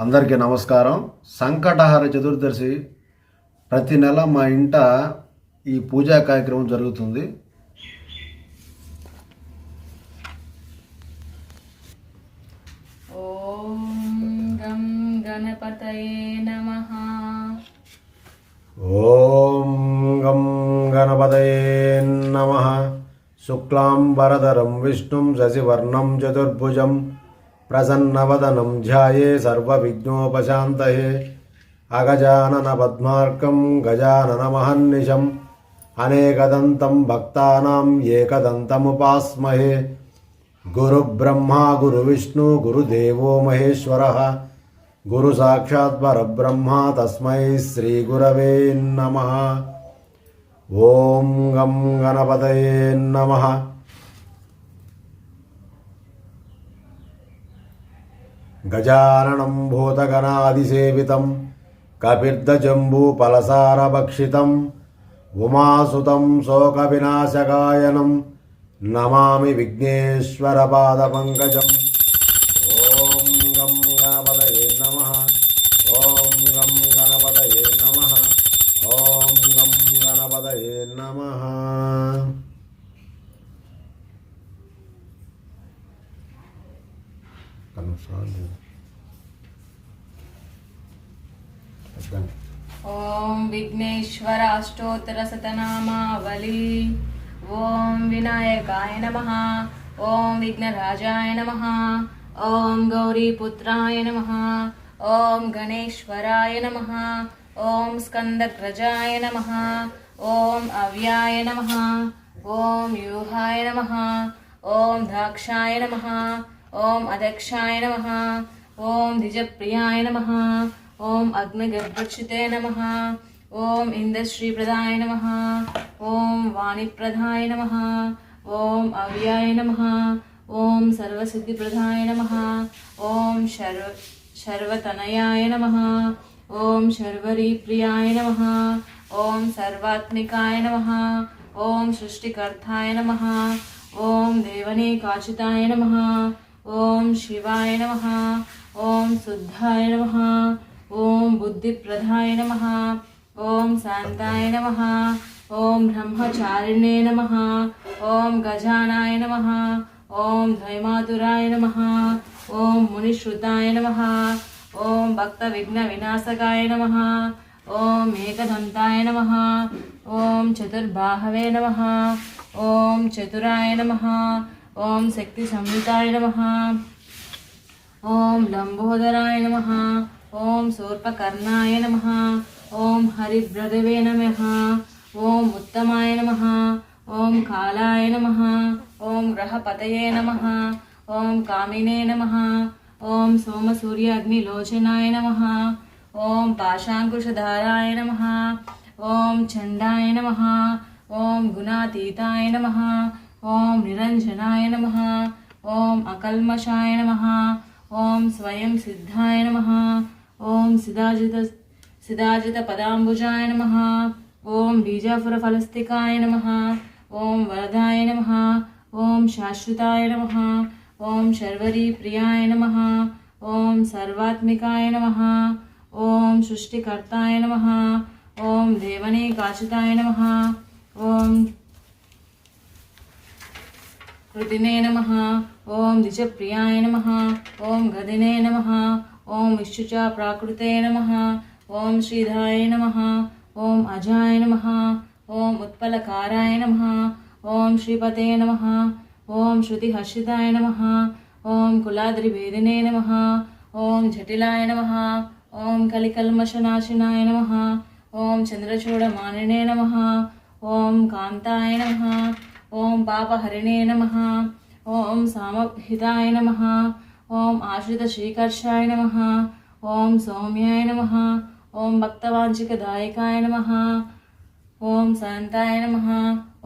అందరికీ నమస్కారం. సంకటహర చతుర్దశి ప్రతి నెల మా ఇంట ఈ పూజా కార్యక్రమం జరుగుతుంది. ఓం గం గణపతయే నమః. ఓం గం గణపతయే నమః. శుక్లాంబరధరం విష్ణుం శశివర్ణం చతుర్భుజం ప్రసన్నవదనం ధ్యాయే సర్వవిఘ్నోపశాంతయే. అగజానన పద్మార్కం గజానన మహర్నిశం అనేకదంతం భక్తానాం ఏకదంతముపాస్మహే. గురుబ్రహ్మా గురువిష్ణు గురుదేవో మహేశ్వరః గురు సాక్షాత్ పరబ్రహ్మ తస్మై శ్రీ గురవే నమః. ఓం గం గణపతయే నమః. గజాననం భూతగణాదిసేవితం కపిర్దజంబూఫలసారభక్షితం ఉమాసుతం శోకవినాశకాయనం నమామి విఘ్నేశ్వరపాదపంకజం. ఓం గం గణపతయే నమః. ఓం గం గణపతయే నమః. ఓం గం గణపతయే నమః. ఓం విఘ్నేశ్వర అష్టోత్తర శతనామావళి. ఓం వినాయకాయ నమః. ఓం విఘ్నరాజాయ నమః. ఓం గౌరీపుత్రాయ నమః. ఓం గణేశ్వరాయ నమః. ఓం స్కందగ్రజాయ నమః. ఓం అవ్యాయ నమః. ఓం యూహాయ నమః. ఓం ద్రాక్షాయ నమః. ఓం అదక్షాయ నమః. ఓం ద్విజప్రియాయ నమః. ఓం అగ్నిగర్భక్షితే నమః. ఓం ఇంద్రశ్రీప్రదాయ నమః. ఓం వాణిప్రదాయ నమః. ఓం అవ్యాయ నమః. ఓం సర్వసిద్ధిప్రదాయ నమః. ఓం శర్వతనయాయ నమః. ఓం శర్వరీప్రియాయ నమః. ఓం సర్వాత్మికాయ నమః. ఓం సృష్టికర్తాయ నమః. ఓం దేవనేకాచితాయ నమః. ఓం శివాయ నమః. ఓం శుద్ధాయ నమః. ఓం బుద్ధిప్రదాయ నమః. ఓం శాంతాయ నమః. ఓం బ్రహ్మచారిణే నమః. ఓం గజానాయ నమః. ఓం ద్వైమాతురాయ నమః. ఓం మునిశ్రుతాయ నమః. ఓం భక్త విఘ్న వినాశకాయ నమః. ఓం ఏకదంతాయ నమః. ఓం చతుర్బాహవే నమః. ఓం చతురాయ నమః. ఓం శక్తి సంయుతాయ నమః. ఓం లంబోదరాయ నమః. ఓం శూర్పకర్ణాయ నమః. ఓం హరిభ్రదవే నమః. ఓం ఉత్తమాయ నమః. ఓం కాలాయ నమః. ఓం గ్రహపతయే నమః. ఓం కామినే నమః. ఓం సోమసూర్యాగ్నిలోచనాయ నమః. ఓం పాశాంకుశధారాయ నమః. ఓం చండాయ నమః. ఓం గుణాతీతాయ నమః. ఓం నిరంజనాయ నమః. ఓం అకల్మషాయ నమః. ఓం స్వయం సిద్ధాయ నమః. ఓం సిదాజిత పదాంబుజాయ నమః. ఓం బీజాఫుర ఫలస్తికాయ నమః. ఓం వరదాయ నమః. ఓం శాశ్వతాయ నమః. ఓం శర్వరీ ప్రియాయ నమః. ఓం సర్వాత్మికాయ నమః. ఓం సృష్టికర్తాయ నమః. ఓం దేవనేకాచితాయ నమః. ఓం కృతినే నమః. ఓం ద్విజప్రియాయ నమః. ఓం గదినే నమః. ఓం విష్ణుచ ప్రాకృతే నమః. ఓం శ్రీధాయ నమః. ఓం అజాయ నమః. ఓం ఉత్పలకారాయ నమః. ఓం శ్రీపతే నమః. ఓం శృతిహర్షితాయ నమః. ఓం కులాద్రిభేదినే నమః. ఓం జటిలాయ నమః. ఓం కలికల్మషనాశినాయ నమః. ఓం చంద్రచూడమానినే నమః. ఓం కాంతాయ నమః. ఓం పాపహరిణే నమః. ఓం సామహితాయ నమః. ఓం ఆశ్రిత శ్రీకర్షాయ నమః. ఓం సౌమ్యాయ నమః. ఓం భక్తవాంఛికదాయకాయ నమః. ఓం శాంతాయ నమః.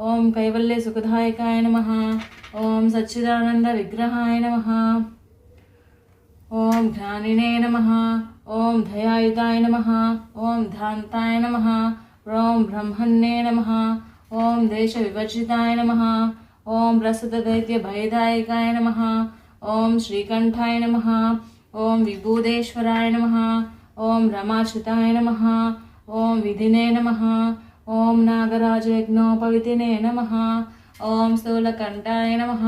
ఓం కైవల్య సుఖదాయకాయ నమః. ఓం సచ్చిదానంద విగ్రహాయ నమః. ఓం జ్ఞానినే నమః. ఓం దయాయుతాయ నమః. ఓం ధాంతాయ నమః. ఓం బ్రహ్మణ్యే నమః. ఓం దేశ వివర్జితాయ నమః. ఓం ప్రస్తుత దైత్య భయదాయకాయ నమః. ఓం శ్రీకంఠాయ నమః. ॐ विभूदेश्वराय नमः ॐ रमाच्युताय नमः ॐ विधिने नमः ॐ नागराजयज्ञोपविधिने नमः ॐ स्थूलकण्ठाय नमः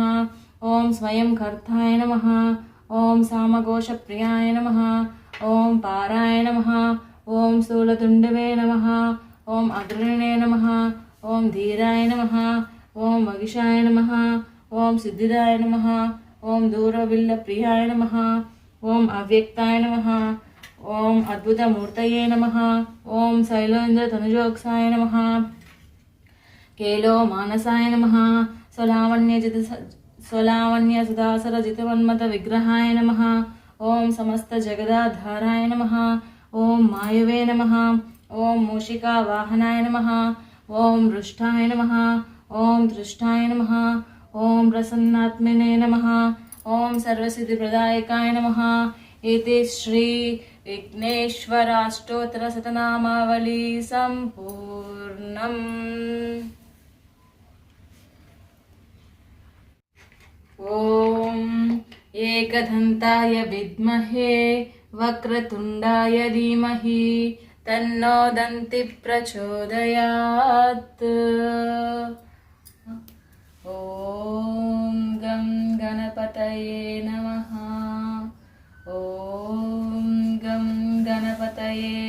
ॐ स्वयंकर्ताय नमः ॐ सामघोषप्रियाय नमः ॐ पाराय नमः ॐ स्थूलतुण्डवे नमः ॐ अग्रणे नमः ॐ धीराय नमः ॐ महिषाय नमः ॐ सिद्धिदाय नमः ॐ दूरविल्लप्रियाय नमः ॐ अव्यक्ताय नमः ॐ अद्भुतमूर्तये नमः ॐ शैलेन्द्रतनुजोत्साय नमः केलो मानसाय नमः स्वलावण्यसुधासरजितवन्मतविग्रहाय नमः ॐ समस्तजगदाधाराय नमः ॐ मायवे नमः ॐ मूषिकावाहनाय नमः ॐ रुष्टाय नमः ॐ तृष्टाय नमः ॐ प्रसन्नात्मने नमः ॐ सर्वसिद्धिप्रदायकाय नमः इति श्री विघ्नेश्वराष्टोत्तरशतनामावली सम्पूर्णम्। ॐ एकदन्ताय विद्महे वक्रतुण्डाय धीमहि तन्नो दन्ति प्रचोदयात्। ॐ गं गणपतये नमः। ॐ गं गणपतये